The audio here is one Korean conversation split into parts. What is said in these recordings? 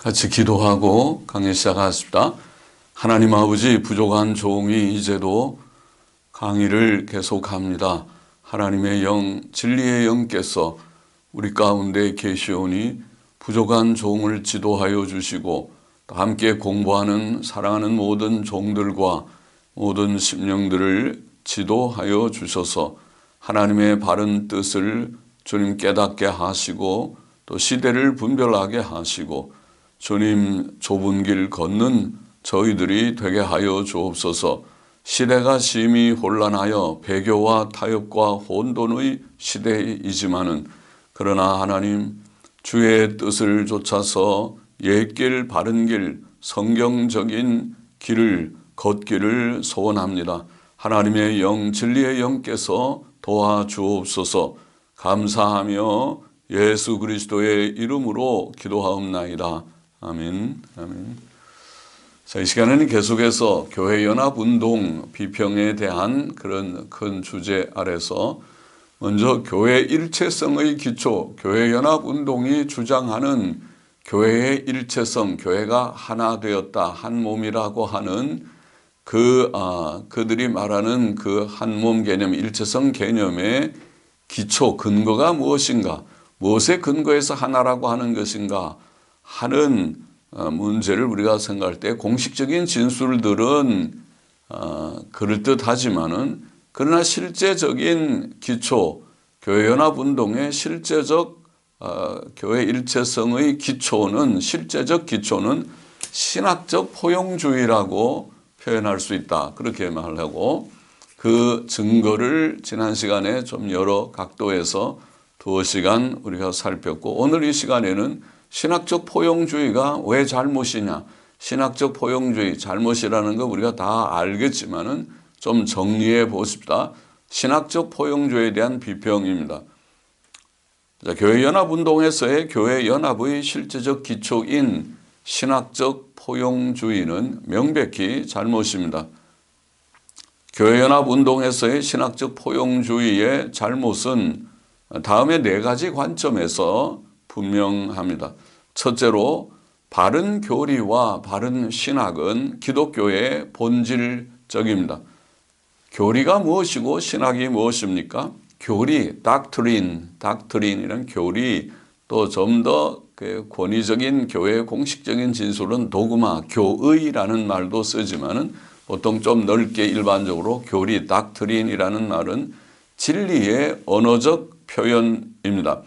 같이 기도하고 강의 시작하십시다. 하나님 아버지, 부족한 종이 이제도 강의를 계속합니다. 하나님의 영, 진리의 영께서 우리 가운데 계시오니 부족한 종을 지도하여 주시고 또 함께 공부하는 사랑하는 모든 종들과 모든 심령들을 지도하여 주셔서 하나님의 바른 뜻을 주님 깨닫게 하시고 또 시대를 분별하게 하시고 주님 좁은 길 걷는 저희들이 되게 하여 주옵소서. 시대가 심히 혼란하여 배교와 타협과 혼돈의 시대이지만은 그러나 하나님 주의 뜻을 좇아서 옛길 바른 길 성경적인 길을 걷기를 소원합니다. 하나님의 영 진리의 영께서 도와주옵소서. 감사하며 예수 그리스도의 이름으로 기도하옵나이다. 아멘. 아멘. 자, 이 시간에는 계속해서 교회연합운동 비평에 대한 그런 큰 주제 아래서 먼저 교회 일체성의 기초, 교회연합운동이 주장하는 교회의 일체성, 교회가 하나 되었다, 한 몸이라고 하는 그들이 말하는 그 한 몸 개념, 일체성 개념의 기초, 근거가 무엇인가, 무엇에 근거해서 하나라고 하는 것인가 하는 문제를 우리가 생각할 때 공식적인 진술들은 그럴듯하지만은 그러나 실제적인 기초, 교회연합운동의 실제적 교회 일체성의 기초는 실제적 기초는 신학적 포용주의라고 표현할 수 있다. 그렇게 말하고 그 증거를 지난 시간에 좀 여러 각도에서 두어 시간 우리가 살폈고 오늘 이 시간에는 신학적 포용주의가 왜 잘못이냐, 신학적 포용주의 잘못이라는 거 우리가 다 알겠지만은 좀 정리해 보십시다. 신학적 포용주의에 대한 비평입니다. 자, 교회연합운동에서의 교회연합의 실제적 기초인 신학적 포용주의는 명백히 잘못입니다. 교회연합운동에서의 신학적 포용주의의 잘못은 다음의 네 가지 관점에서 분명합니다. 첫째로 바른 교리와 바른 신학은 기독교의 본질적입니다. 교리가 무엇이고 신학이 무엇입니까? 교리, 닥트린이란 교리, 또 좀 더 권위적인 교회의 공식적인 진술은 도그마, 교의라는 말도 쓰지만은 보통 좀 넓게 일반적으로 교리, 닥트린이라는 말은 진리의 언어적 표현입니다.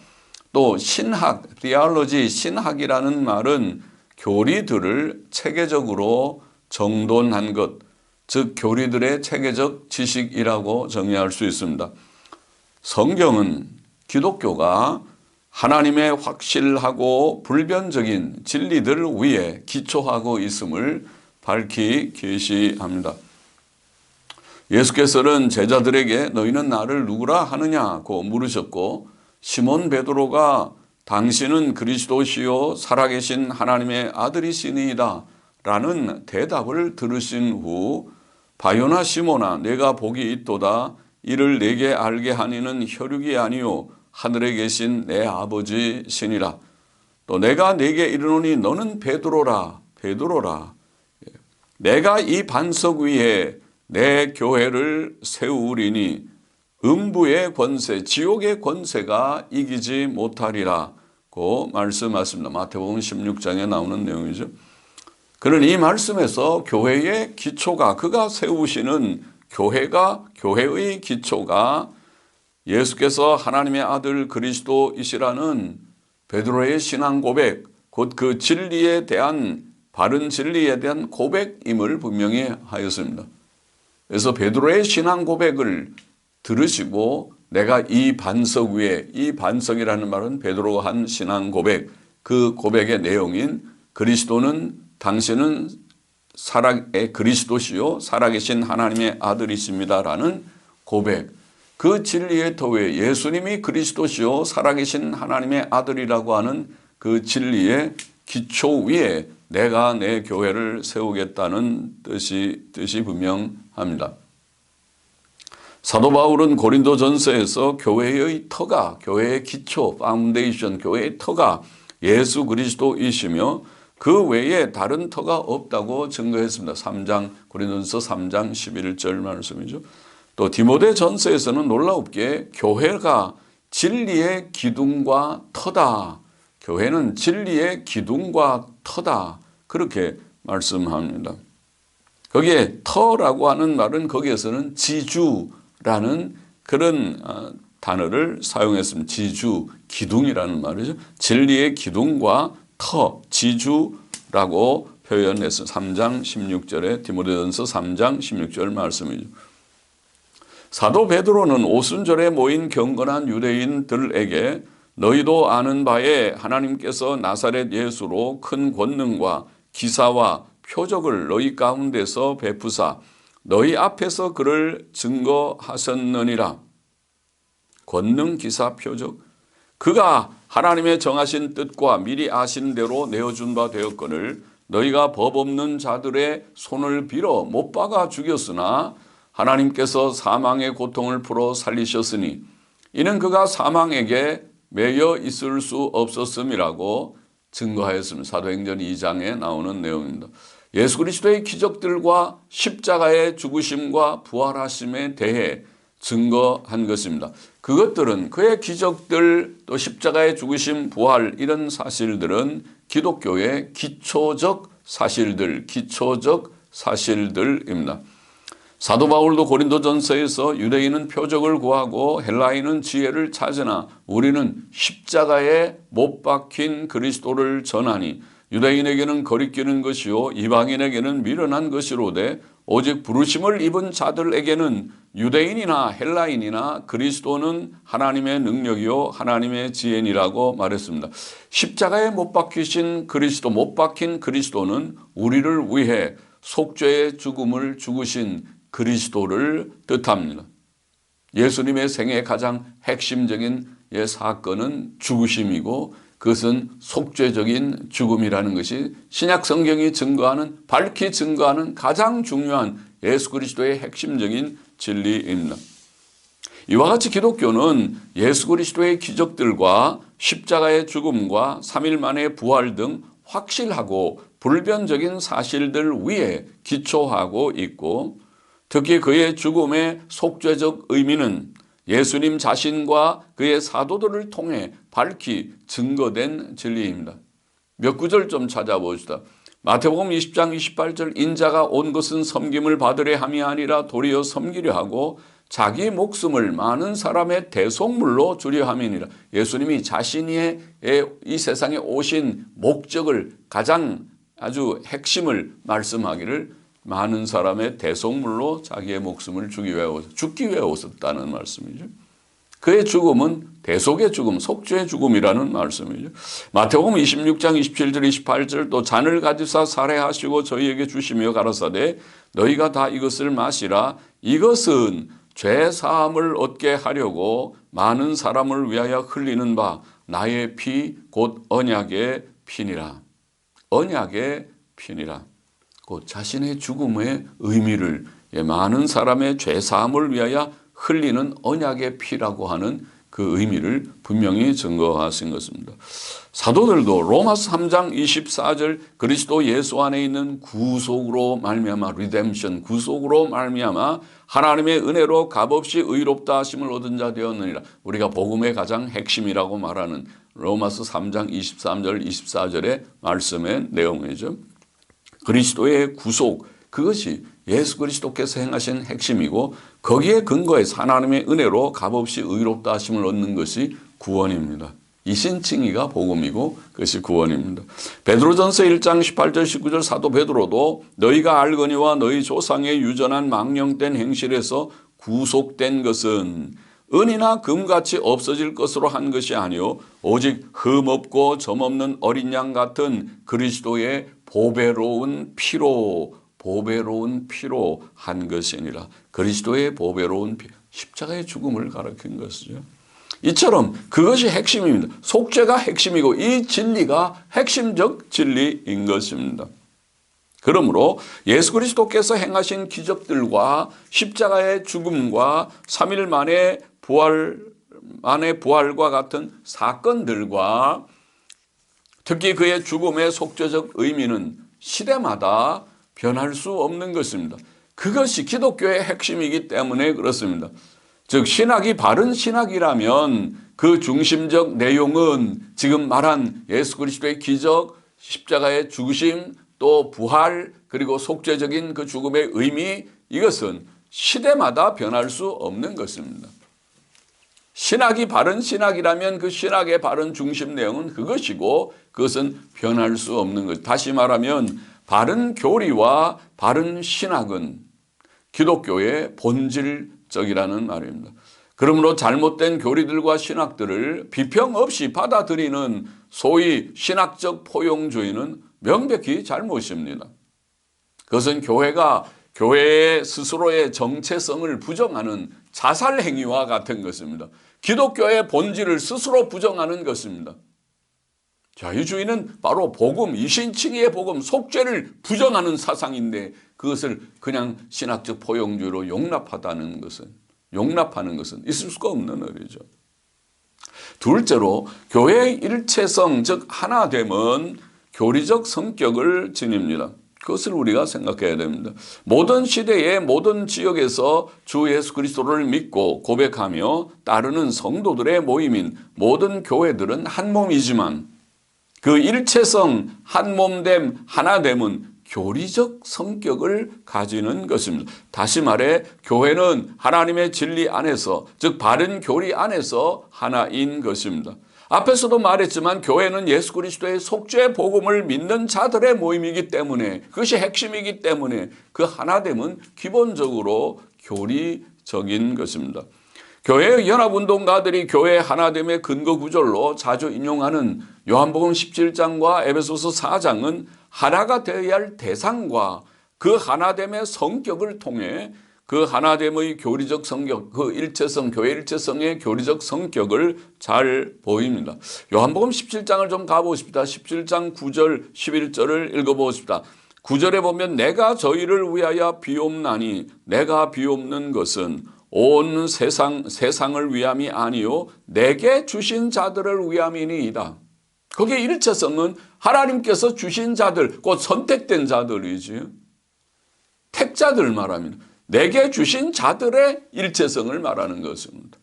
또 신학, theology, 신학이라는 말은 교리들을 체계적으로 정돈한 것, 즉 교리들의 체계적 지식이라고 정의할 수 있습니다. 성경은 기독교가 하나님의 확실하고 불변적인 진리들 위에 기초하고 있음을 밝히 계시합니다. 예수께서는 제자들에게 너희는 나를 누구라 하느냐고 물으셨고 시몬 베드로가 당신은 그리스도시요 살아계신 하나님의 아들이시니이다 라는 대답을 들으신 후 바요나 시몬아 내가 복이 있도다 이를 내게 알게 하니는 혈육이 아니요 하늘에 계신 내 아버지시니라. 또 내가 내게 이르노니 너는 베드로라 내가 이 반석 위에 내 교회를 세우리니 음부의 권세, 지옥의 권세가 이기지 못하리라고 말씀하십니다. 마태복음 16장에 나오는 내용이죠. 그런 이 말씀에서 교회의 기초가 그가 세우시는 교회의 기초가 예수께서 하나님의 아들 그리스도이시라는 베드로의 신앙 고백, 곧 그 진리에 대한 바른 진리에 대한 고백임을 분명히 하였습니다. 그래서 베드로의 신앙 고백을 들으시고 내가 이 반석 위에, 이 반석이라는 말은 베드로가 한 신앙 고백, 그 고백의 내용인 그리스도는 당신은 그리스도시요 살아계신 하나님의 아들이십니다라는 고백, 그 진리의 터 위에 예수님이 그리스도시요 살아계신 하나님의 아들이라고 하는 그 진리의 기초 위에 내가 내 교회를 세우겠다는 뜻이 분명합니다. 사도 바울은 고린도전서에서 교회의 터가, 교회의 기초, 파운데이션, 교회의 터가 예수 그리스도이시며 그 외에 다른 터가 없다고 증거했습니다. 3장 고린도전서 3장 11절 말씀이죠. 또 디모데전서에서는 놀랍게 교회가 진리의 기둥과 터다. 교회는 진리의 기둥과 터다. 그렇게 말씀합니다. 거기에 터라고 하는 말은 거기에서는 지주라는 그런 단어를 사용했습니다. 지주, 기둥이라는 말이죠. 진리의 기둥과 터, 지주라고 표현했습니다. 3장 16절에 디모데전서 3장 16절 말씀이죠. 사도 베드로는 오순절에 모인 경건한 유대인들에게 너희도 아는 바에 하나님께서 나사렛 예수로 큰 권능과 기사와 표적을 너희 가운데서 베푸사 너희 앞에서 그를 증거하셨느니라. 권능, 기사, 표적. 그가 하나님의 정하신 뜻과 미리 아신 대로 내어준 바 되었거늘 너희가 법 없는 자들의 손을 빌어 못 박아 죽였으나 하나님께서 사망의 고통을 풀어 살리셨으니 이는 그가 사망에게 매여 있을 수 없었음이라고 증거하였습니다. 사도행전 2장에 나오는 내용입니다. 예수 그리스도의 기적들과 십자가의 죽으심과 부활하심에 대해 증거한 것입니다. 그것들은 그의 기적들 또 십자가의 죽으심 부활 이런 사실들은 기독교의 기초적 사실들입니다. 사도 바울도 고린도전서에서 유대인은 표적을 구하고 헬라인은 지혜를 찾으나 우리는 십자가에 못 박힌 그리스도를 전하니 유대인에게는 거리끼는 것이요 이방인에게는 미련한 것이로되 오직 부르심을 입은 자들에게는 유대인이나 헬라인이나 그리스도는 하나님의 능력이요 하나님의 지혜니라고 말했습니다. 십자가에 못 박히신 그리스도, 못 박힌 그리스도는 우리를 위해 속죄의 죽음을 죽으신 그리스도를 뜻합니다. 예수님의 생애의 가장 핵심적인 사건은 죽으심이고 그것은 속죄적인 죽음이라는 것이 신약 성경이 증거하는, 밝히 증거하는 가장 중요한 예수 그리스도의 핵심적인 진리입니다. 이와 같이 기독교는 예수 그리스도의 기적들과 십자가의 죽음과 3일 만의 부활 등 확실하고 불변적인 사실들 위에 기초하고 있고 특히 그의 죽음의 속죄적 의미는 예수님 자신과 그의 사도들을 통해 밝히 증거된 진리입니다. 몇 구절 좀 찾아봅시다. 마태복음 20장 28절 인자가 온 것은 섬김을 받으려 함이 아니라 도리어 섬기려 하고 자기 목숨을 많은 사람의 대속물로 주려 함이니라. 예수님이 자신이 이 세상에 오신 목적을 가장 아주 핵심을 말씀하기를 많은 사람의 대속물로 자기의 목숨을 죽기 위해 오셨다는 말씀이죠. 그의 죽음은 대속의 죽음, 속죄의 죽음이라는 말씀이죠. 마태복음 26장 27절 28절 또 잔을 가지사 살해하시고 저희에게 주시며 가라사대 너희가 다 이것을 마시라. 이것은 죄 사함을 얻게 하려고 많은 사람을 위하여 흘리는 바 나의 피 곧 언약의 피니라. 언약의 피니라. 곧 자신의 죽음의 의미를 많은 사람의 죄 사함을 위하여 흘리는 언약의 피라고 하는 그 의미를 분명히 증거하신 것입니다. 사도들도 로마서 3장 24절 그리스도 예수 안에 있는 구속으로 말미암아 리뎀션 구속으로 말미암아 하나님의 은혜로 값없이 의롭다 하심을 얻은 자 되었느니라. 우리가 복음의 가장 핵심이라고 말하는 로마서 3장 23절 24절의 말씀의 내용이죠. 그리스도의 구속, 그것이 예수 그리스도께서 행하신 핵심이고 거기에 근거해서 하나님의 은혜로 값없이 의롭다 하심을 얻는 것이 구원입니다. 이 신칭의가 복음이고 그것이 구원입니다. 베드로전서 1장 18절 19절 사도 베드로도 너희가 알거니와 너희 조상의 유전한 망령된 행실에서 구속된 것은 은이나 금같이 없어질 것으로 한 것이 아니요 오직 흠없고 점없는 어린 양 같은 그리스도의 보배로운 피로 한 것이니라. 그리스도의 보배로운 피, 십자가의 죽음을 가리킨 것이죠. 이처럼 그것이 핵심입니다. 속죄가 핵심이고 이 진리가 핵심적 진리인 것입니다. 그러므로 예수 그리스도께서 행하신 기적들과 십자가의 죽음과 3일 만의 부활과 같은 사건들과 특히 그의 죽음의 속죄적 의미는 시대마다 변할 수 없는 것입니다. 그것이 기독교의 핵심이기 때문에 그렇습니다. 즉 신학이 바른 신학이라면 그 중심적 내용은 지금 말한 예수 그리스도의 기적, 십자가의 죽으심, 또 부활, 그리고 속죄적인 그 죽음의 의미, 이것은 시대마다 변할 수 없는 것입니다. 신학이 바른 신학이라면 그 신학의 바른 중심 내용은 그것이고 그것은 변할 수 없는 것. 다시 말하면 바른 교리와 바른 신학은 기독교의 본질적이라는 말입니다. 그러므로 잘못된 교리들과 신학들을 비평 없이 받아들이는 소위 신학적 포용주의는 명백히 잘못입니다. 그것은 교회가 교회의 스스로의 정체성을 부정하는 자살 행위와 같은 것입니다. 기독교의 본질을 스스로 부정하는 것입니다. 자유주의는 바로 복음, 이신칭의의 복음, 속죄를 부정하는 사상인데 그것을 그냥 신학적 포용주의로 용납하는 것은 있을 수가 없는 일이죠. 둘째로 교회의 일체성, 즉 하나됨은 교리적 성격을 지닙니다. 그것을 우리가 생각해야 됩니다. 모든 시대의 모든 지역에서 주 예수 그리스도를 믿고 고백하며 따르는 성도들의 모임인 모든 교회들은 한 몸이지만 그 일체성, 한 몸됨, 하나됨은 교리적 성격을 가지는 것입니다. 다시 말해 교회는 하나님의 진리 안에서, 즉 바른 교리 안에서 하나인 것입니다. 앞에서도 말했지만 교회는 예수 그리스도의 속죄 복음을 믿는 자들의 모임이기 때문에, 그것이 핵심이기 때문에 그 하나됨은 기본적으로 교리적인 것입니다. 교회의 연합운동가들이 교회 하나됨의 근거 구절로 자주 인용하는 요한복음 17장과 에베소서 4장은 하나가 되어야 할 대상과 그 하나됨의 성격을 통해 그 하나됨의 교리적 성격, 그 일체성, 교회 일체성의 교리적 성격을 잘 보입니다. 요한복음 17장을 좀 가보십시다. 17장 9절 11절을 읽어보십시다. 9절에 보면 내가 저희를 위하여 비옵나니 내가 비옵는 것은 온 세상을 위함이 아니요 내게 주신 자들을 위함이니이다. 거기에 일체성은 하나님께서 주신 자들, 곧 선택된 자들이지, 택자들 말합니다. 내게 주신 자들의 일체성을 말하는 것입니다.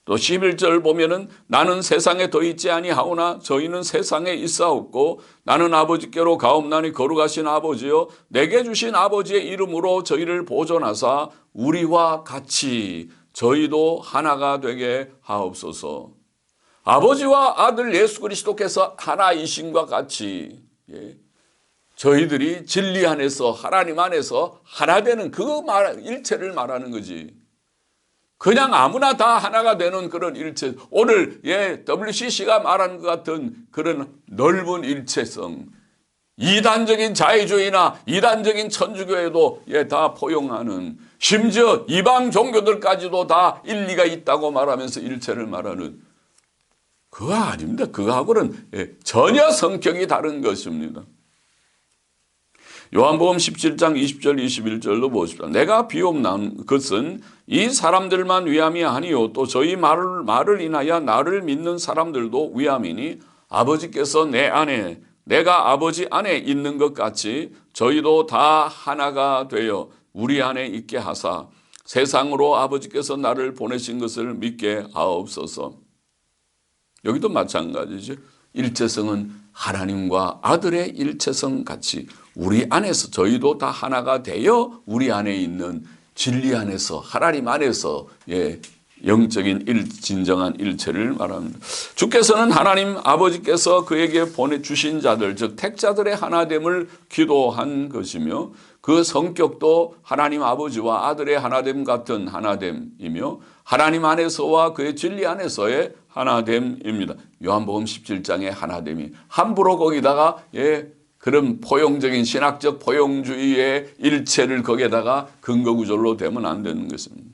또 11절 보면은 나는 세상에 더 있지 아니하오나 저희는 세상에 있사옵고 나는 아버지께로 가옵나니 거룩하신 아버지여 내게 주신 아버지의 이름으로 저희를 보존하사 우리와 같이 저희도 하나가 되게 하옵소서. 아버지와 아들 예수 그리스도께서 하나이신과 같이 저희들이 진리 안에서 하나님 안에서 하나 되는 그 일체를 말하는 거지. 그냥 아무나 다 하나가 되는 그런 일체, 오늘 WCC가 말한 것 같은 그런 넓은 일체성, 이단적인 자유주의나 이단적인 천주교에도 다 포용하는, 심지어 이방 종교들까지도 다 일리가 있다고 말하면서 일체를 말하는, 그거 아닙니다. 그거하고는 전혀 성격이 다른 것입니다. 요한복음 17장 20절 21절로 보십시다. 내가 비옵난 것은 이 사람들만 위함이 아니요 또 저희 말을 인하여 나를 믿는 사람들도 위함이니 아버지께서 내 안에 내가 아버지 안에 있는 것 같이 저희도 다 하나가 되어 우리 안에 있게 하사 세상으로 아버지께서 나를 보내신 것을 믿게 하옵소서. 여기도 마찬가지죠. 일체성은 하나님과 아들의 일체성 같이 우리 안에서 저희도 다 하나가 되어 우리 안에 있는 진리 안에서 하나님 안에서 영적인 진정한 일체를 말합니다. 주께서는 하나님 아버지께서 그에게 보내주신 자들 즉 택자들의 하나됨을 기도한 것이며 그 성격도 하나님 아버지와 아들의 하나됨 같은 하나됨이며 하나님 안에서와 그의 진리 안에서의 하나됨입니다. 요한복음 17장의 하나됨이 함부로 거기다가 그런 포용적인 신학적 포용주의의 일체를 거기에다가 근거구절로 대면 안 되는 것입니다.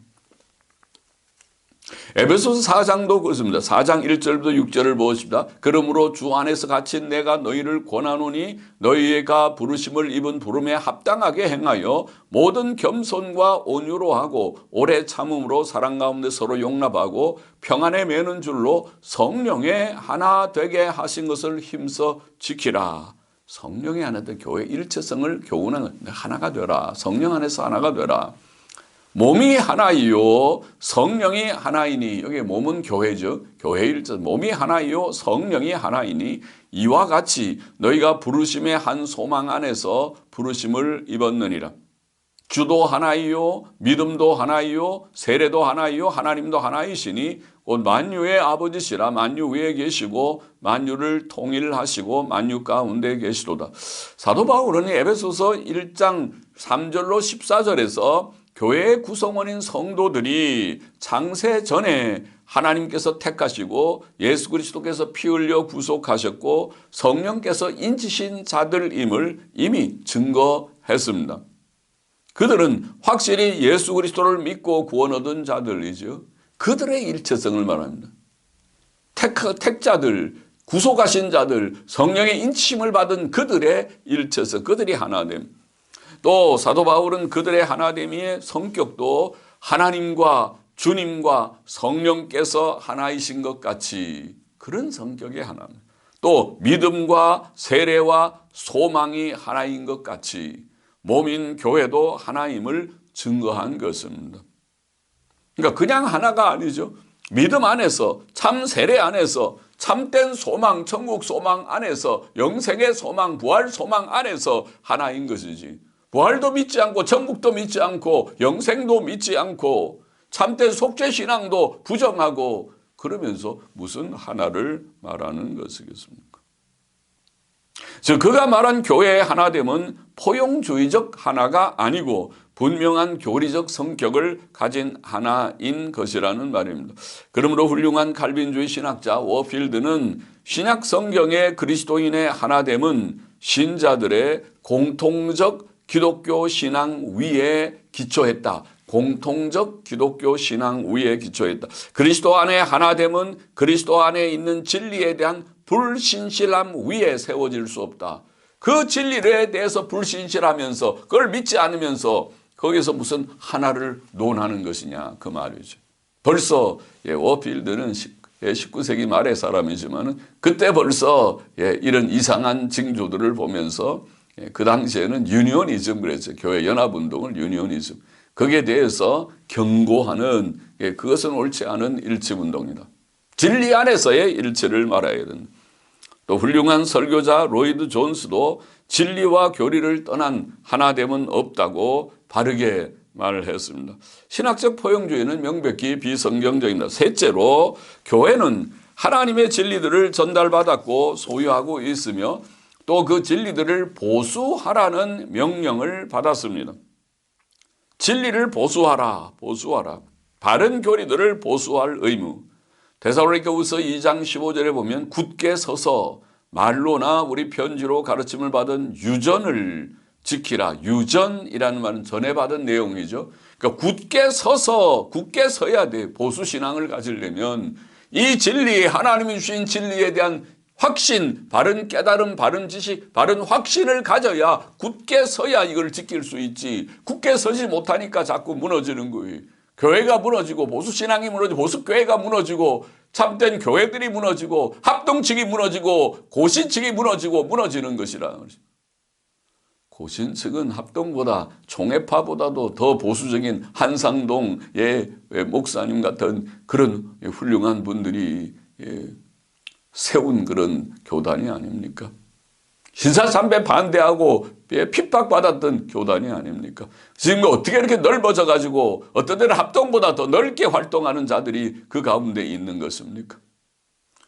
에베소서 4장도 그렇습니다. 4장 1절부터 6절을 보십니다. 그러므로 주 안에서 갇힌 내가 너희를 권하노니 너희가 부르심을 입은 부름에 합당하게 행하여 모든 겸손과 온유로 하고 오래 참음으로 사랑 가운데 서로 용납하고 평안에 매는 줄로 성령의 하나 되게 하신 것을 힘써 지키라. 성령의 하나 되 교회 일체성을 교훈하는 하나가 되라. 성령 안에서 하나가 되라. 몸이 하나이요 성령이 하나이니, 여기 몸은 교회죠. 교회 일체 몸이 하나이요 성령이 하나이니 이와 같이 너희가 부르심의 한 소망 안에서 부르심을 입었느니라. 주도 하나이요 믿음도 하나이요 세례도 하나이요 하나님도 하나이시니 곧 만유의 아버지시라. 만유 위에 계시고 만유를 통일하시고 만유 가운데 계시도다. 사도 바울은 에베소서 1장 3절로 14절에서 교회의 구성원인 성도들이 창세 전에 하나님께서 택하시고 예수 그리스도께서 피 흘려 구속하셨고 성령께서 인치신 자들임을 이미 증거했습니다. 그들은 확실히 예수 그리스도를 믿고 구원 얻은 자들이죠. 그들의 일체성을 말합니다. 택자들, 구속하신 자들, 성령의 인치심을 받은 그들의 일체성, 그들이 하나됨. 또 사도 바울은 그들의 하나됨의 성격도 하나님과 주님과 성령께서 하나이신 것 같이 그런 성격의 하나입니다. 또 믿음과 세례와 소망이 하나인 것 같이 몸인 교회도 하나임을 증거한 것입니다. 그러니까 그냥 하나가 아니죠. 믿음 안에서, 참 세례 안에서, 참된 소망, 천국 소망 안에서, 영생의 소망, 부활 소망 안에서 하나인 것이지. 부활도 믿지 않고 천국도 믿지 않고 영생도 믿지 않고 참된 속죄신앙도 부정하고 그러면서 무슨 하나를 말하는 것이겠습니까? 즉 그가 말한 교회의 하나됨은 포용주의적 하나가 아니고 분명한 교리적 성격을 가진 하나인 것이라는 말입니다. 그러므로 훌륭한 칼빈주의 신학자 워필드는 신약 성경의 그리스도인의 하나됨은 신자들의 공통적 기독교 신앙 위에 기초했다. 공통적 기독교 신앙 위에 기초했다. 그리스도 안에 하나됨은 그리스도 안에 있는 진리에 대한 불신실함 위에 세워질 수 없다. 그 진리에 대해서 불신실하면서 그걸 믿지 않으면서 거기서 무슨 하나를 논하는 것이냐 그 말이죠. 벌써 워필드는 19세기 말의 사람이지만 그때 벌써 이런 이상한 징조들을 보면서 그 당시에는 유니오니즘 그랬죠. 교회 연합운동을 유니오니즘. 거기에 대해서 경고하는 그것은 옳지 않은 일치운동이다. 진리 안에서의 일치를 말해야 된다. 또 훌륭한 설교자 로이드 존스도 진리와 교리를 떠난 하나됨은 없다고 바르게 말을 했습니다. 신학적 포용주의는 명백히 비성경적입니다. 셋째로 교회는 하나님의 진리들을 전달받았고 소유하고 있으며 또 그 진리들을 보수하라는 명령을 받았습니다. 진리를 보수하라, 보수하라. 바른 교리들을 보수할 의무. 데살로니가후서 2장 15절에 보면 굳게 서서 말로나 우리 편지로 가르침을 받은 유전을 지키라. 유전이라는 말은 전해받은 내용이죠. 그러니까 굳게 서야 돼. 보수신앙을 가지려면 이 진리, 하나님이 주신 진리에 대한 확신, 바른 깨달음, 바른 지식, 바른 확신을 가져야 굳게 서야 이걸 지킬 수 있지. 굳게 서지 못하니까 자꾸 무너지는 거예요. 교회가 무너지고 보수신앙이 무너지고 보수교회가 무너지고 참된 교회들이 무너지고 합동측이 무너지고 고신측이 무너지고 무너지는 것이라는 거죠. 고신측은 합동보다 총회파보다도 더 보수적인 한상동의 목사님 같은 그런 훌륭한 분들이 세운 그런 교단이 아닙니까? 신사참배 반대하고 핍박받았던 교단이 아닙니까? 지금 어떻게 이렇게 넓어져 가지고 어떤 데는 합동보다 더 넓게 활동하는 자들이 그 가운데 있는 것입니까?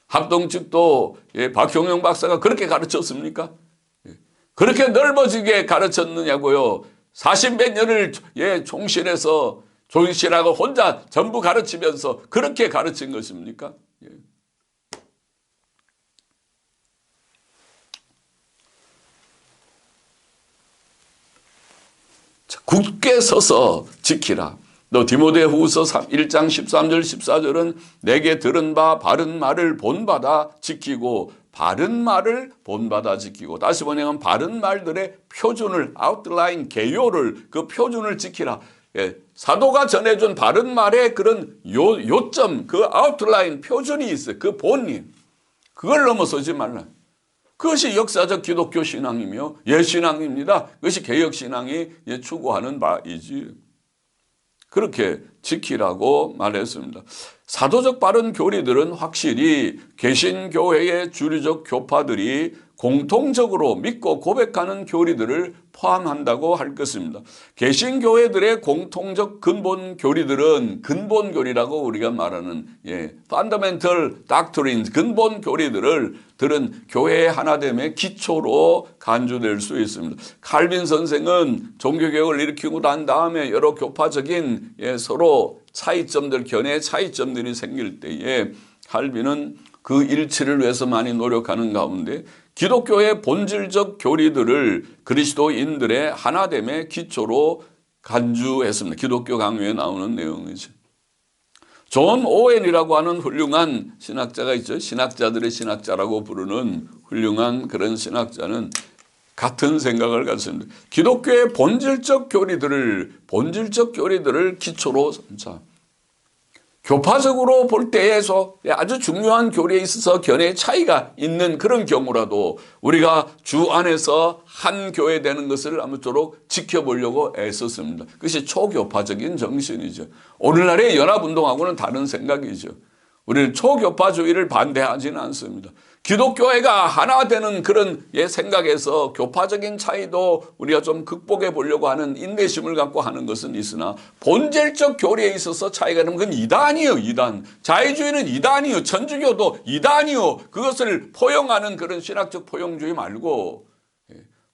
합동 측도 박형영 박사가 그렇게 가르쳤습니까? 그렇게 넓어지게 가르쳤느냐고요. 40몇 년을 총실해서 종실하고 혼자 전부 가르치면서 그렇게 가르친 것입니까? 굳게 서서 지키라. 또 디모데후서 1장 13절 14절은 내게 들은 바 바른 말을 본받아 지키고 바른 말을 본받아 지키고 다시 번역하면 바른 말들의 표준을 아웃라인 개요를 그 표준을 지키라. 예, 사도가 전해준 바른 말의 그런 요점 그 아웃라인 표준이 있어요. 그 본인 그걸 넘어서지 말라. 그것이 역사적 기독교 신앙이며 예신앙입니다. 그것이 개혁신앙이 추구하는 바이지. 그렇게 지키라고 말했습니다. 사도적 바른 교리들은 확실히 개신교회의 주류적 교파들이 공통적으로 믿고 고백하는 교리들을 포함한다고 할 것입니다. 개신교회들의 공통적 근본 교리들은 근본 교리라고 우리가 말하는 fundamental doctrines 근본 교리들은 교회의 하나됨의 기초로 간주될 수 있습니다. 칼빈 선생은 종교개혁을 일으키고 난 다음에 여러 교파적인 서로 차이점들 견해 차이점들이 생길 때에 칼빈은 그 일치를 위해서 많이 노력하는 가운데 기독교의 본질적 교리들을 그리스도인들의 하나됨의 기초로 간주했습니다. 기독교 강요에 나오는 내용이죠. 존 오웬이라고 하는 훌륭한 신학자가 있죠. 신학자들의 신학자라고 부르는 훌륭한 그런 신학자는 같은 생각을 갖습니다. 기독교의 본질적 교리들을 기초로 삼자. 교파적으로 볼 때에서 아주 중요한 교리에 있어서 견해의 차이가 있는 그런 경우라도 우리가 주 안에서 한 교회 되는 것을 아무쪼록 지켜보려고 애썼습니다. 그것이 초교파적인 정신이죠. 오늘날의 연합운동하고는 다른 생각이죠. 우리는 초교파주의를 반대하지는 않습니다. 기독교회가 하나 되는 그런 생각에서 교파적인 차이도 우리가 좀 극복해 보려고 하는 인내심을 갖고 하는 것은 있으나 본질적 교리에 있어서 차이가 나면 그건 이단이에요. 이단. 자유주의는 이단이에요. 천주교도 이단이에요. 그것을 포용하는 그런 신학적 포용주의 말고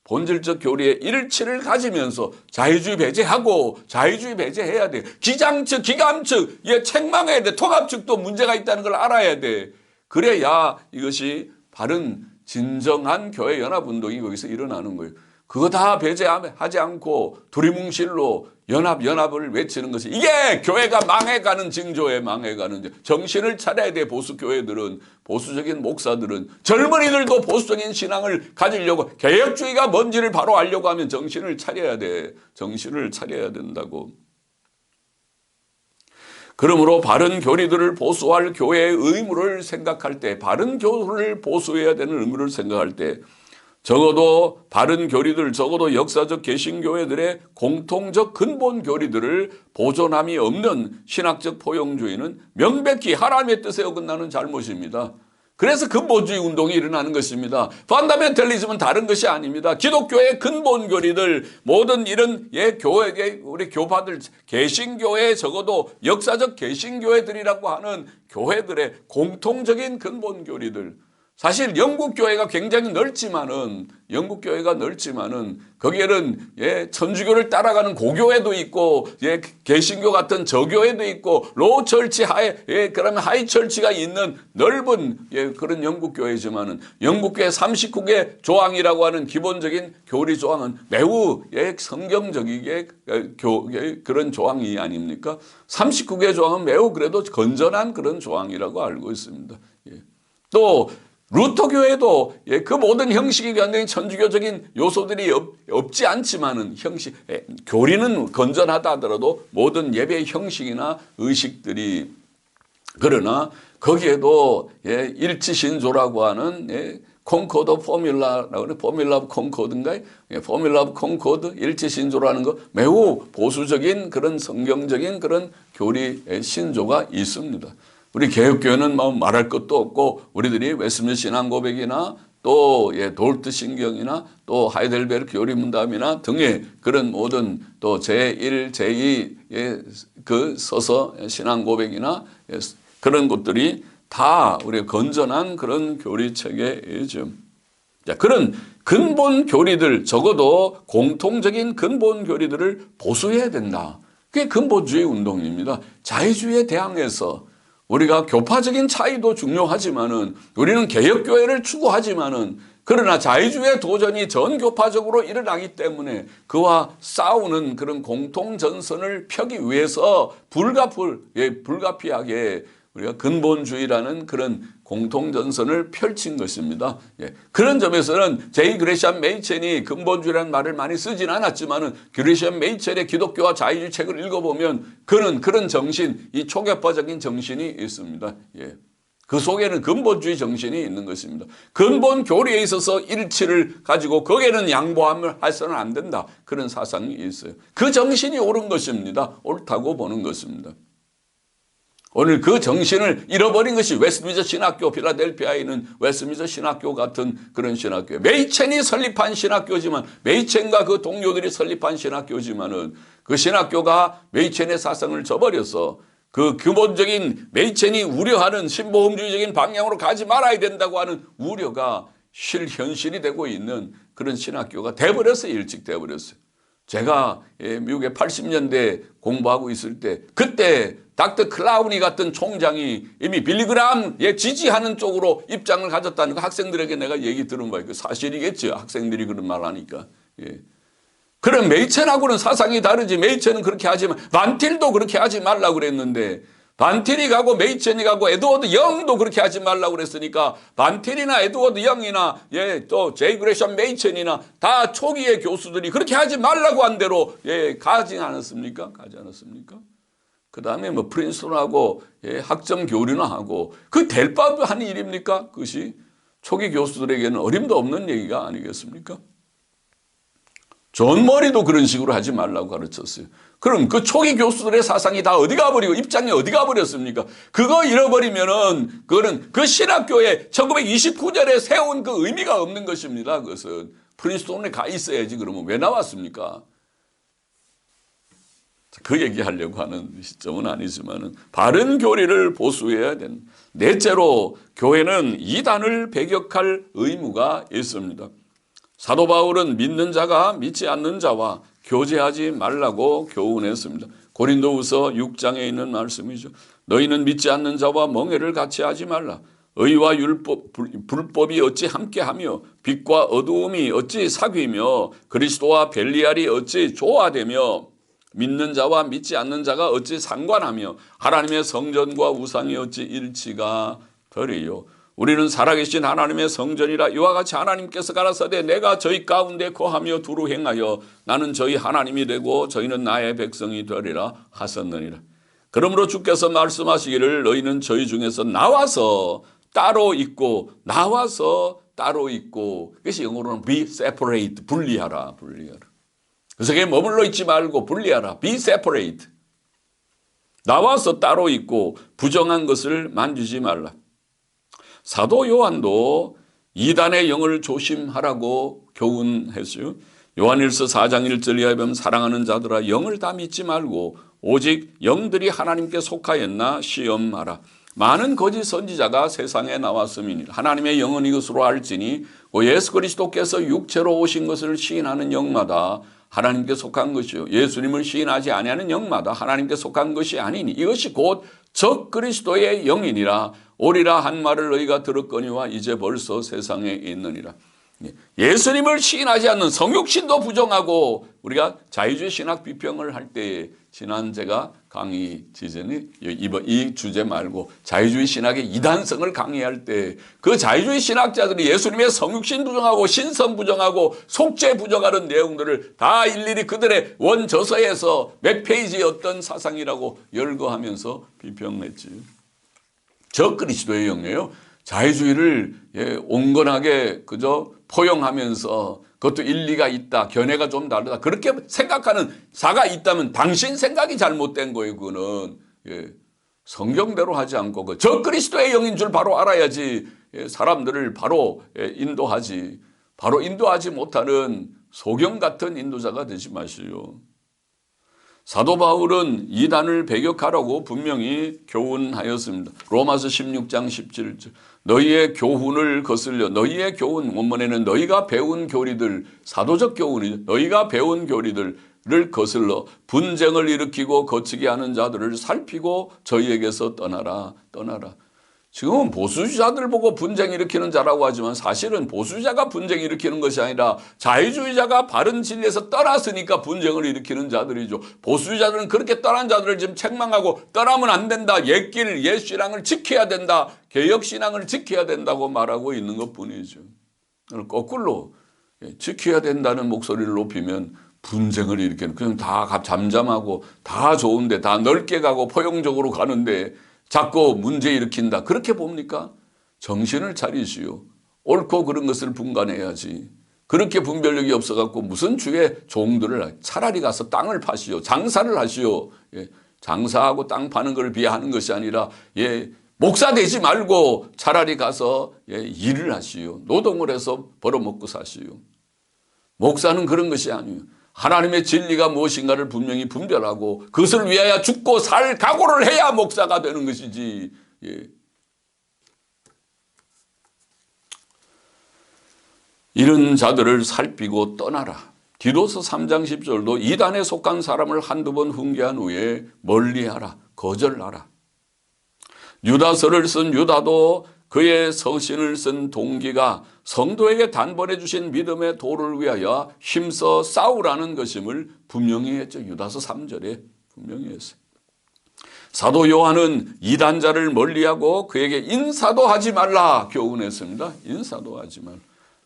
본질적 교리의 일치를 가지면서 자유주의 배제해야 돼. 기장측, 기감측, 책망해야 돼. 통합측도 문제가 있다는 걸 알아야 돼. 그래야 이것이 바른 진정한 교회 연합운동이 거기서 일어나는 거예요. 그거 다 배제하지 않고 두리뭉실로 연합을 외치는 것이 이게 교회가 망해가는 징조에 망해가는 정신을 차려야 돼. 보수교회들은 보수적인 목사들은 젊은이들도 보수적인 신앙을 가지려고 개혁주의가 뭔지를 바로 알려고 하면 정신을 차려야 돼. 정신을 차려야 된다고. 그러므로 바른 교리들을 보수할 교회의 의무를 생각할 때 바른 교리를 보수해야 되는 의무를 생각할 때 적어도 바른 교리들 적어도 역사적 개신교회들의 공통적 근본 교리들을 보존함이 없는 신학적 포용주의는 명백히 하나님의 뜻에 어긋나는 잘못입니다. 그래서 근본주의 운동이 일어나는 것입니다. 판다멘탈리즘은 다른 것이 아닙니다. 기독교의 근본 교리들 모든 이런 교회 우리 교파들 개신교회 적어도 역사적 개신교회들이라고 하는 교회들의 공통적인 근본 교리들 사실 영국 교회가 굉장히 넓지만은 거기에는 천주교를 따라가는 고교회도 있고 개신교 같은 저교회도 있고 로우처치 그러면 하이처치가 있는 넓은 그런 영국 교회지만은 영국 교회 39개 조항이라고 하는 기본적인 교리 조항은 매우 성경적이게 그런 조항이 아닙니까? 39개 조항은 매우 그래도 건전한 그런 조항이라고 알고 있습니다. 또 루터교회도 그 모든 형식이 굉장히 천주교적인 요소들이 없지 않지만은 교리는 건전하다 하더라도 모든 예배 형식이나 의식들이 그러나 거기에도 일치신조라고 하는 콩코드 포뮬라라고 하는 포뮬라 오브 콩코드인가요? 포뮬라 오브 콩코드 일치신조라는 거 매우 보수적인 그런 성경적인 그런 교리 신조가 있습니다. 우리 개혁교회는 말할 것도 없고 우리들이 웨스민스터 신앙고백이나 또 돌트 신경이나 또 하이델베르크 요리문답이나 등의 그런 모든 또 제1, 제2 그 서서 신앙고백이나 그런 것들이 다 우리가 건전한 그런 교리 체계이죠. 자, 그런 근본 교리들 적어도 공통적인 근본 교리들을 보수해야 된다. 그게 근본주의 운동입니다. 자유주의에 대항해서 우리가 교파적인 차이도 중요하지만은 우리는 개혁교회를 추구하지만은 그러나 자유주의 도전이 전교파적으로 일어나기 때문에 그와 싸우는 그런 공통전선을 펴기 위해서 불가피하게 우리가 근본주의라는 그런 공통전선을 펼친 것입니다. 그런 점에서는 제이 그레시안 메이첸이 근본주의라는 말을 많이 쓰진 않았지만은 그레시안 메이첸의 기독교와 자유주의 책을 읽어보면 그는 그런 정신, 이 초계파적인 정신이 있습니다. 그 속에는 근본주의 정신이 있는 것입니다. 근본 교리에 있어서 일치를 가지고 거기에는 양보함을 해서는 안 된다. 그런 사상이 있어요. 그 정신이 옳은 것입니다. 옳다고 보는 것입니다. 오늘 그 정신을 잃어버린 것이 웨스트민스터 신학교, 필라델피아에 있는 웨스트민스터 신학교 같은 그런 신학교예요. 메이첸이 설립한 신학교지만, 메이첸과 그 동료들이 설립한 신학교지만은 그 신학교가 메이첸의 사상을 저버려서 그 근본적인 메이첸이 우려하는 신보험주의적인 방향으로 가지 말아야 된다고 하는 우려가 실현실이 되고 있는 그런 신학교가 돼버렸어요. 일찍 돼버렸어요. 제가 미국에 80년대 공부하고 있을 때 그때 닥터 클라우니 같은 총장이 이미 빌리그램에 지지하는 쪽으로 입장을 가졌다는 거 학생들에게 내가 얘기 들은 거예요. 그 사실이겠죠. 학생들이 그런 말 하니까. 그럼 메이첸하고는 사상이 다르지. 메이첸은 그렇게 하지만 반틸도 그렇게 하지 말라고 그랬는데 반틸이 가고 메이첸이 가고 에드워드 영도 그렇게 하지 말라고 그랬으니까 반틸이나 에드워드 영이나 또 제이 그레시안 메이첸이나 다 초기의 교수들이 그렇게 하지 말라고 한 대로 가지 않았습니까? 가지 않았습니까? 그 다음에 뭐 프린스턴하고 학점 교류나 하고 그 될 법한 일입니까? 그것이 초기 교수들에게는 어림도 없는 얘기가 아니겠습니까? 존 머리도 그런 식으로 하지 말라고 가르쳤어요. 그럼 그 초기 교수들의 사상이 다 어디 가버리고 입장이 어디 가버렸습니까? 그거 잃어버리면은 그거는 그 신학교에 1929년에 세운 그 의미가 없는 것입니다. 그것은 프린스톤에 가 있어야지. 그러면 왜 나왔습니까? 그 얘기하려고 하는 시점은 아니지만은 바른 교리를 보수해야 된다. 넷째로 교회는 이단을 배격할 의무가 있습니다. 사도 바울은 믿는 자가 믿지 않는 자와 교제하지 말라고 교훈했습니다. 고린도후서 6장에 있는 말씀이죠. 너희는 믿지 않는 자와 멍에를 같이 하지 말라. 의와 불법이 어찌 함께하며 빛과 어두움이 어찌 사귀며 그리스도와 벨리알이 어찌 조화되며 믿는 자와 믿지 않는 자가 어찌 상관하며 하나님의 성전과 우상이 어찌 일치가 되리요. 우리는 살아계신 하나님의 성전이라 이와 같이 하나님께서 가라사대 내가 저희 가운데 거하며 두루 행하여 나는 저희 하나님이 되고 저희는 나의 백성이 되리라 하셨느니라. 그러므로 주께서 말씀하시기를 너희는 저희 중에서 나와서 따로 있고 그것이 영어로는 be separate, 분리하라. 그 속에 머물러 있지 말고 분리하라. be separate. 나와서 따로 있고 부정한 것을 만지지 말라. 사도 요한도 이단의 영을 조심하라고 교훈했어요. 요한일서 4장 1절에 하면 사랑하는 자들아 영을 다 믿지 말고 오직 영들이 하나님께 속하였나 시험하라. 많은 거짓 선지자가 세상에 나왔음이니 하나님의 영은 이것으로 알지니 예수 그리스도께서 육체로 오신 것을 시인하는 영마다 하나님께 속한 것이요 예수님을 시인하지 아니하는 영마다 하나님께 속한 것이 아니니 이것이 곧 적 그리스도의 영이니라. 오리라 한 말을 너희가 들었거니와 이제 벌써 세상에 있느니라. 예수님을 시인하지 않는 성육신도 부정하고 우리가 자유주의 신학 비평을 할 때 지난 제가 강의 지전에 이 주제 말고 자유주의 신학의 이단성을 강의할 때 그 자유주의 신학자들이 예수님의 성육신 부정하고 신성 부정하고 속죄 부정하는 내용들을 다 일일이 그들의 원저서에서 몇 페이지의 어떤 사상이라고 열거하면서 비평했지. 적 그리스도의 영이에요. 자유주의를 온건하게 그저 포용하면서 그것도 일리가 있다. 견해가 좀 다르다. 그렇게 생각하는 자가 있다면 당신 생각이 잘못된 거예요. 그거는 성경대로 하지 않고 적 그리스도의 영인 줄 바로 알아야지 사람들을 바로 인도하지. 바로 인도하지 못하는 소경 같은 인도자가 되지 마시오. 사도 바울은 이단을 배격하라고 분명히 교훈하였습니다. 로마서 16장 17절 너희의 교훈을 거슬려 너희의 교훈 원문에는 너희가 배운 교리들 사도적 교훈이죠. 너희가 배운 교리들을 거슬러 분쟁을 일으키고 거치게 하는 자들을 살피고 저희에게서 떠나라. 지금은 보수자들 보고 분쟁 일으키는 자라고 하지만 사실은 보수자가 분쟁 일으키는 것이 아니라 자유주의자가 바른 진리에서 떠났으니까 분쟁을 일으키는 자들이죠. 보수자들은 그렇게 떠난 자들을 지금 책망하고 떠나면 안 된다. 옛길 옛신앙을 지켜야 된다. 개혁신앙을 지켜야 된다고 말하고 있는 것뿐이죠. 거꾸로 지켜야 된다는 목소리를 높이면 분쟁을 일으키는, 그냥 다 잠잠하고 다 좋은데, 다 넓게 가고 포용적으로 가는데 자꾸 문제 일으킨다. 그렇게 봅니까? 정신을 차리시오. 옳고 그른 것을 분간해야지. 그렇게 분별력이 없어갖고 무슨 주의 종들을, 차라리 가서 땅을 파시오. 장사를 하시오. 장사하고 땅 파는 걸 비하하는 것이 아니라, 목사 되지 말고 차라리 가서 일을 하시오. 노동을 해서 벌어먹고 사시오. 목사는 그런 것이 아니에요. 하나님의 진리가 무엇인가를 분명히 분별하고 그것을 위하여 죽고 살 각오를 해야 목사가 되는 것이지. 이런 자들을 살피고 떠나라. 디도서 3장 10절도 이단에 속한 사람을 한두 번 훈계한 후에 멀리하라. 거절하라. 유다서를 쓴 유다도 그의 서신을 쓴 동기가 성도에게 단번에 주신 믿음의 도를 위하여 힘써 싸우라는 것임을 분명히 했죠. 유다서 3절에 분명히 했어요. 사도 요한은 이단자를 멀리하고 그에게 인사도 하지 말라 교훈했습니다. 인사도 하지 말라.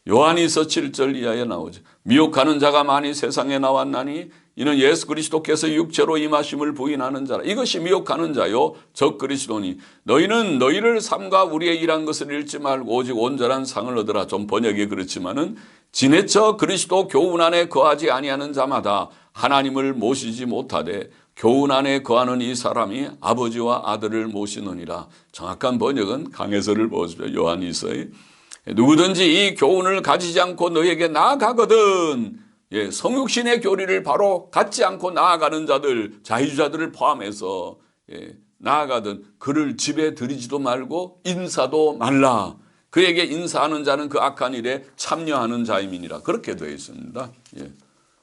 요한이서 7절 이하에 나오죠. 미혹하는 자가 많이 세상에 나왔나니 이는 예수 그리스도께서 육체로 임하심을 부인하는 자라. 이것이 미혹하는 자요 적 그리스도니 너희는 너희를 삼가 우리의 일한 것을 잃지 말고 오직 온전한 상을 얻으라. 좀 번역이 그렇지만은 지내쳐 그리스도 교훈 안에 거하지 아니하는 자마다 하나님을 모시지 못하되 교훈 안에 거하는 이 사람이 아버지와 아들을 모시느니라. 정확한 번역은 강해서를 보십시오. 요한이서의 누구든지 이 교훈을 가지지 않고 너에게 나아가거든. 성육신의 교리를 바로 갖지 않고 나아가는 자들, 자유주의자들을 포함해서 나아가든 그를 집에 들이지도 말고 인사도 말라. 그에게 인사하는 자는 그 악한 일에 참여하는 자임이니라. 그렇게 되어 있습니다.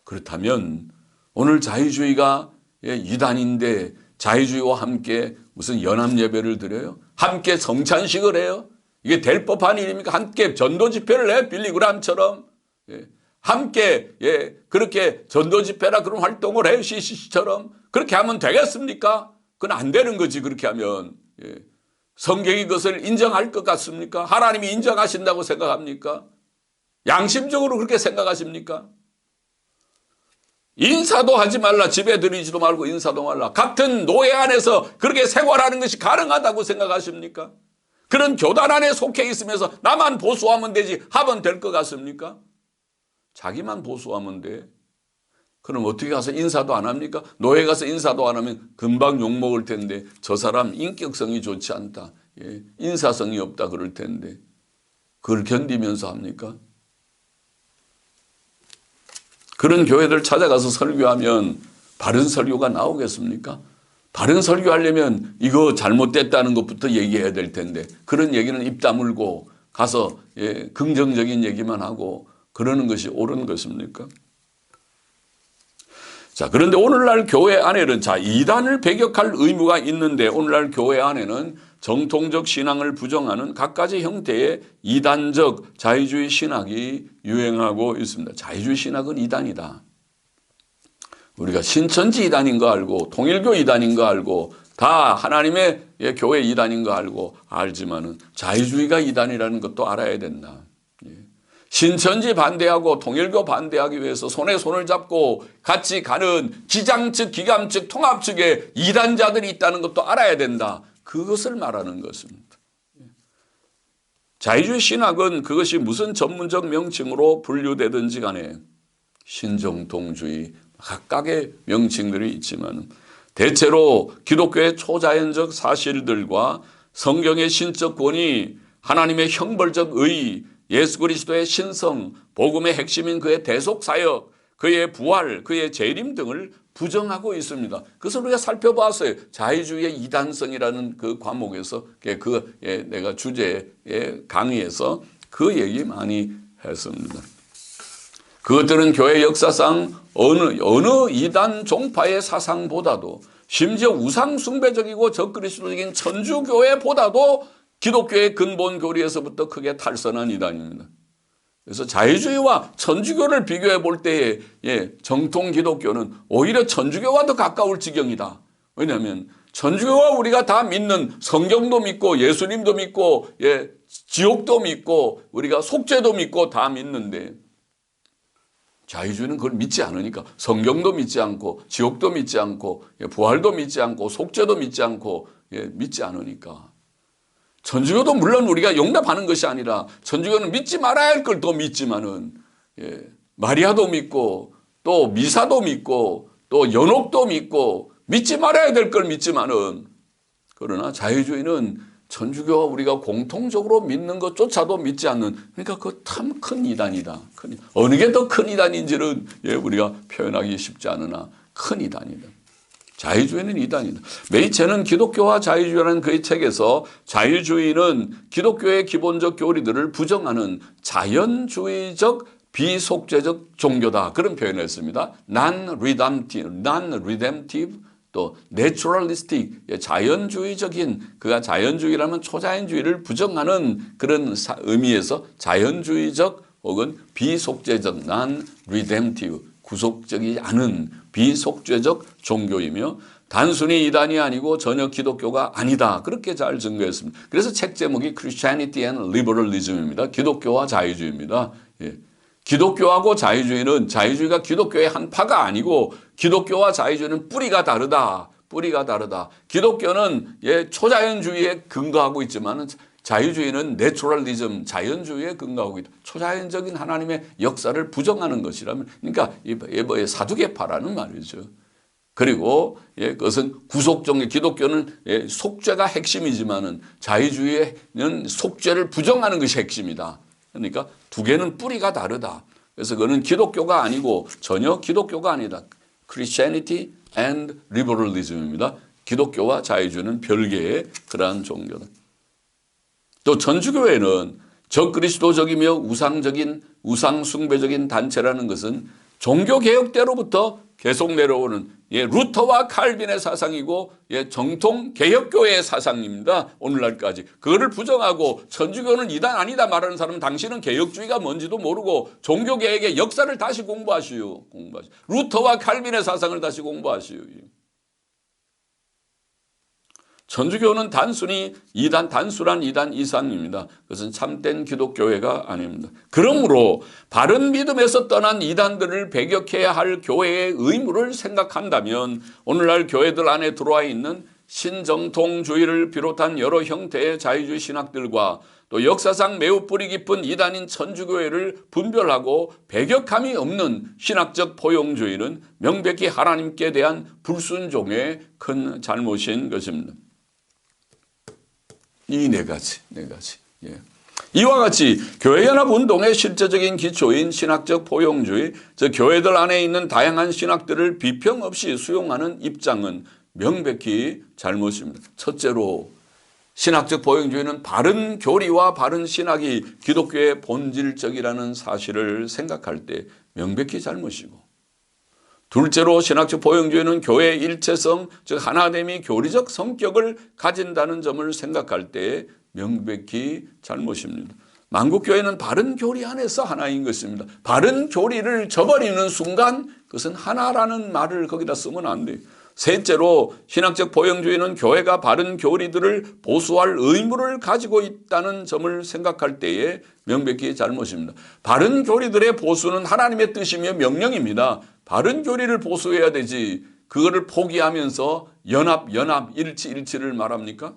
그렇다면 오늘 자유주의가 이단인데 자유주의와 함께 무슨 연합예배를 드려요? 함께 성찬식을 해요? 이게 될 법한 일입니까? 함께 전도 집회를 해? 빌리그람처럼. 함께 그렇게 전도 집회나 그런 활동을 해? CCC처럼. 그렇게 하면 되겠습니까? 그건 안 되는 거지. 그렇게 하면. 성경이 그것을 인정할 것 같습니까? 하나님이 인정하신다고 생각합니까? 양심적으로 그렇게 생각하십니까? 인사도 하지 말라. 집에 들이지도 말고 인사도 말라. 같은 노예 안에서 그렇게 생활하는 것이 가능하다고 생각하십니까? 그런 교단 안에 속해 있으면서 나만 보수하면 되지 하면 될 것 같습니까? 자기만 보수하면 돼. 그럼 어떻게 가서 인사도 안 합니까? 노예 가서 인사도 안 하면 금방 욕먹을 텐데 저 사람 인격성이 좋지 않다. 인사성이 없다 그럴 텐데 그걸 견디면서 합니까? 그런 교회들 찾아가서 설교하면 바른 설교가 나오겠습니까? 바른 설교하려면 이거 잘못됐다는 것부터 얘기해야 될 텐데 그런 얘기는 입 다물고 가서 긍정적인 얘기만 하고 그러는 것이 옳은 것입니까? 자, 그런데 오늘날 교회 안에는 이단을 배격할 의무가 있는데 오늘날 교회 안에는 정통적 신앙을 부정하는 갖가지 형태의 이단적 자유주의 신학이 유행하고 있습니다. 자유주의 신학은 이단이다. 우리가 신천지 이단인 거 알고 통일교 이단인 거 알고 다 하나님의 교회 이단인 거 알지만은 자유주의가 이단이라는 것도 알아야 된다. 신천지 반대하고 통일교 반대하기 위해서 손에 손을 잡고 같이 가는 기장 측, 기감 측, 통합 측에 이단자들이 있다는 것도 알아야 된다. 그것을 말하는 것입니다. 자유주의 신학은 그것이 무슨 전문적 명칭으로 분류되든지 간에 신정통주의 각각의 명칭들이 있지만 대체로 기독교의 초자연적 사실들과 성경의 신적 권위, 하나님의 형벌적 의, 예수 그리스도의 신성, 복음의 핵심인 그의 대속사역, 그의 부활, 그의 재림 등을 부정하고 있습니다. 그것을 우리가 살펴봤어요. 자유주의의 이단성이라는 그 과목에서 내가 주제의 강의에서 그 얘기 많이 했습니다. 그것들은 교회 역사상 어느 이단 종파의 사상보다도 심지어 우상 숭배적이고 적그리스도적인 천주교회보다도 기독교의 근본 교리에서부터 크게 탈선한 이단입니다. 그래서 자유주의와 천주교를 비교해 볼 때에 정통 기독교는 오히려 천주교와 더 가까울 지경이다. 왜냐하면 천주교와 우리가 다 믿는 성경도 믿고 예수님도 믿고 지옥도 믿고 우리가 속죄도 믿고 다 믿는데 자유주의는 그걸 믿지 않으니까 성경도 믿지 않고 지옥도 믿지 않고 부활도 믿지 않고 속죄도 믿지 않고 믿지 않으니까 천주교도 물론 우리가 용납하는 것이 아니라 천주교는 믿지 말아야 할 걸 더 믿지만은 마리아도 믿고 또 미사도 믿고 또 연옥도 믿고 믿지 말아야 될 걸 믿지만은 그러나 자유주의는 천주교와 우리가 공통적으로 믿는 것조차도 믿지 않는 그러니까 그 참 큰 이단이다. 어느 게 더 큰 이단인지는 우리가 표현하기 쉽지 않으나 큰 이단이다. 자유주의는 이단이다. 메이체는 기독교와 자유주의라는 그의 책에서 자유주의는 기독교의 기본적 교리들을 부정하는 자연주의적 비속죄적 종교다. 그런 표현을 했습니다. non-redemptive 또 naturalistic 자연주의적인 그가 자연주의라면 초자연주의를 부정하는 그런 의미에서 자연주의적 혹은 비속죄적 non-redemptive 구속적이지 않은 비속죄적 종교이며 단순히 이단이 아니고 전혀 기독교가 아니다. 그렇게 잘 증거했습니다. 그래서 책 제목이 Christianity and Liberalism입니다. 기독교와 자유주의입니다. 기독교하고 자유주의는 자유주의가 기독교의 한 파가 아니고 기독교와 자유주의는 뿌리가 다르다. 뿌리가 다르다. 기독교는 초자연주의에 근거하고 있지만 자유주의는 내추럴리즘, 자연주의에 근거하고 있다. 초자연적인 하나님의 역사를 부정하는 것이라면, 그러니까 사두개파라는 말이죠. 그리고 그것은 구속종교, 기독교는 속죄가 핵심이지만은 자유주의는 속죄를 부정하는 것이 핵심이다. 그러니까 두 개는 뿌리가 다르다. 그래서 그거는 기독교가 아니고 전혀 기독교가 아니다. Christianity and Liberalism입니다. 기독교와 자유주의는 별개의 그러한 종교다. 또 천주교회는 적그리스도적이며 우상적인 우상숭배적인 단체라는 것은 종교개혁 때로부터 계속 내려오는 루터와 칼빈의 사상이고 정통 개혁교회의 사상입니다. 오늘날까지. 그거를 부정하고 천주교는 이단 아니다 말하는 사람은 당신은 개혁주의가 뭔지도 모르고 종교개혁의 역사를 다시 공부하시오. 루터와 칼빈의 사상을 다시 공부하시오. 천주교는 단순한 이단 이상입니다. 그것은 참된 기독교회가 아닙니다. 그러므로 바른 믿음에서 떠난 이단들을 배격해야 할 교회의 의무를 생각한다면 오늘날 교회들 안에 들어와 있는 신정통주의를 비롯한 여러 형태의 자유주의 신학들과 또 역사상 매우 뿌리 깊은 이단인 천주교회를 분별하고 배격함이 없는 신학적 포용주의는 명백히 하나님께 대한 불순종의 큰 잘못인 것입니다. 이 네 가지. 이와 같이 교회연합운동의 실제적인 기초인 신학적 포용주의, 즉 교회들 안에 있는 다양한 신학들을 비평 없이 수용하는 입장은 명백히 잘못입니다. 첫째로 신학적 포용주의는 바른 교리와 바른 신학이 기독교의 본질적이라는 사실을 생각할 때 명백히 잘못이고, 둘째로 신학적 포용주의는 교회의 일체성, 즉 하나됨이 교리적 성격을 가진다는 점을 생각할 때 명백히 잘못입니다. 만국교회는 바른 교리 안에서 하나인 것입니다. 바른 교리를 저버리는 순간 그것은 하나라는 말을 거기다 쓰면 안 돼요. 셋째로 신학적 포용주의는 교회가 바른 교리들을 보수할 의무를 가지고 있다는 점을 생각할 때에 명백히 잘못입니다. 바른 교리들의 보수는 하나님의 뜻이며 명령입니다. 바른 교리를 보수해야 되지 그거를 포기하면서 연합, 일치를 말합니까?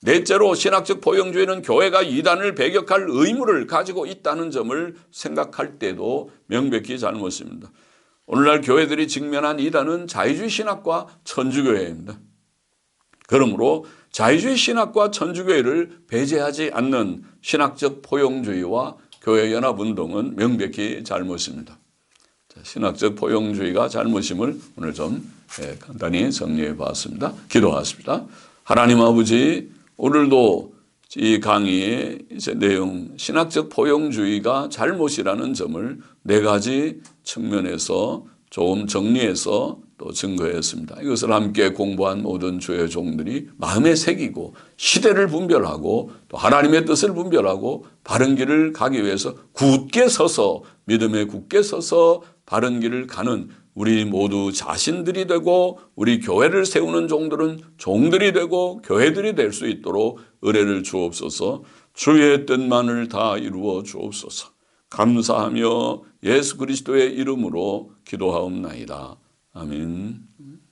넷째로 신학적 포용주의는 교회가 이단을 배격할 의무를 가지고 있다는 점을 생각할 때도 명백히 잘못입니다. 오늘날 교회들이 직면한 이단은 자유주의 신학과 천주교회입니다. 그러므로 자유주의 신학과 천주교회를 배제하지 않는 신학적 포용주의와 교회연합운동은 명백히 잘못입니다. 신학적 포용주의가 잘못임을 오늘 좀 간단히 정리해 봤습니다. 기도하십니다. 하나님 아버지, 오늘도 이 강의의 내용 신학적 포용주의가 잘못이라는 점을 네 가지 측면에서 좀 정리해서 또 또 증거했습니다. 이것을 함께 공부한 모든 주의 종들이 마음에 새기고 시대를 분별하고 또 하나님의 뜻을 분별하고 바른 길을 가기 위해서 굳게 서서 믿음에 굳게 서서 바른 길을 가는 우리 모두 자신들이 되고 우리 교회를 세우는 종들은 종들이 되고 교회들이 될 수 있도록 은혜를 주옵소서. 주의 뜻만을 다 이루어 주옵소서. 감사하며 예수 그리스도의 이름으로 기도하옵나이다. 아멘.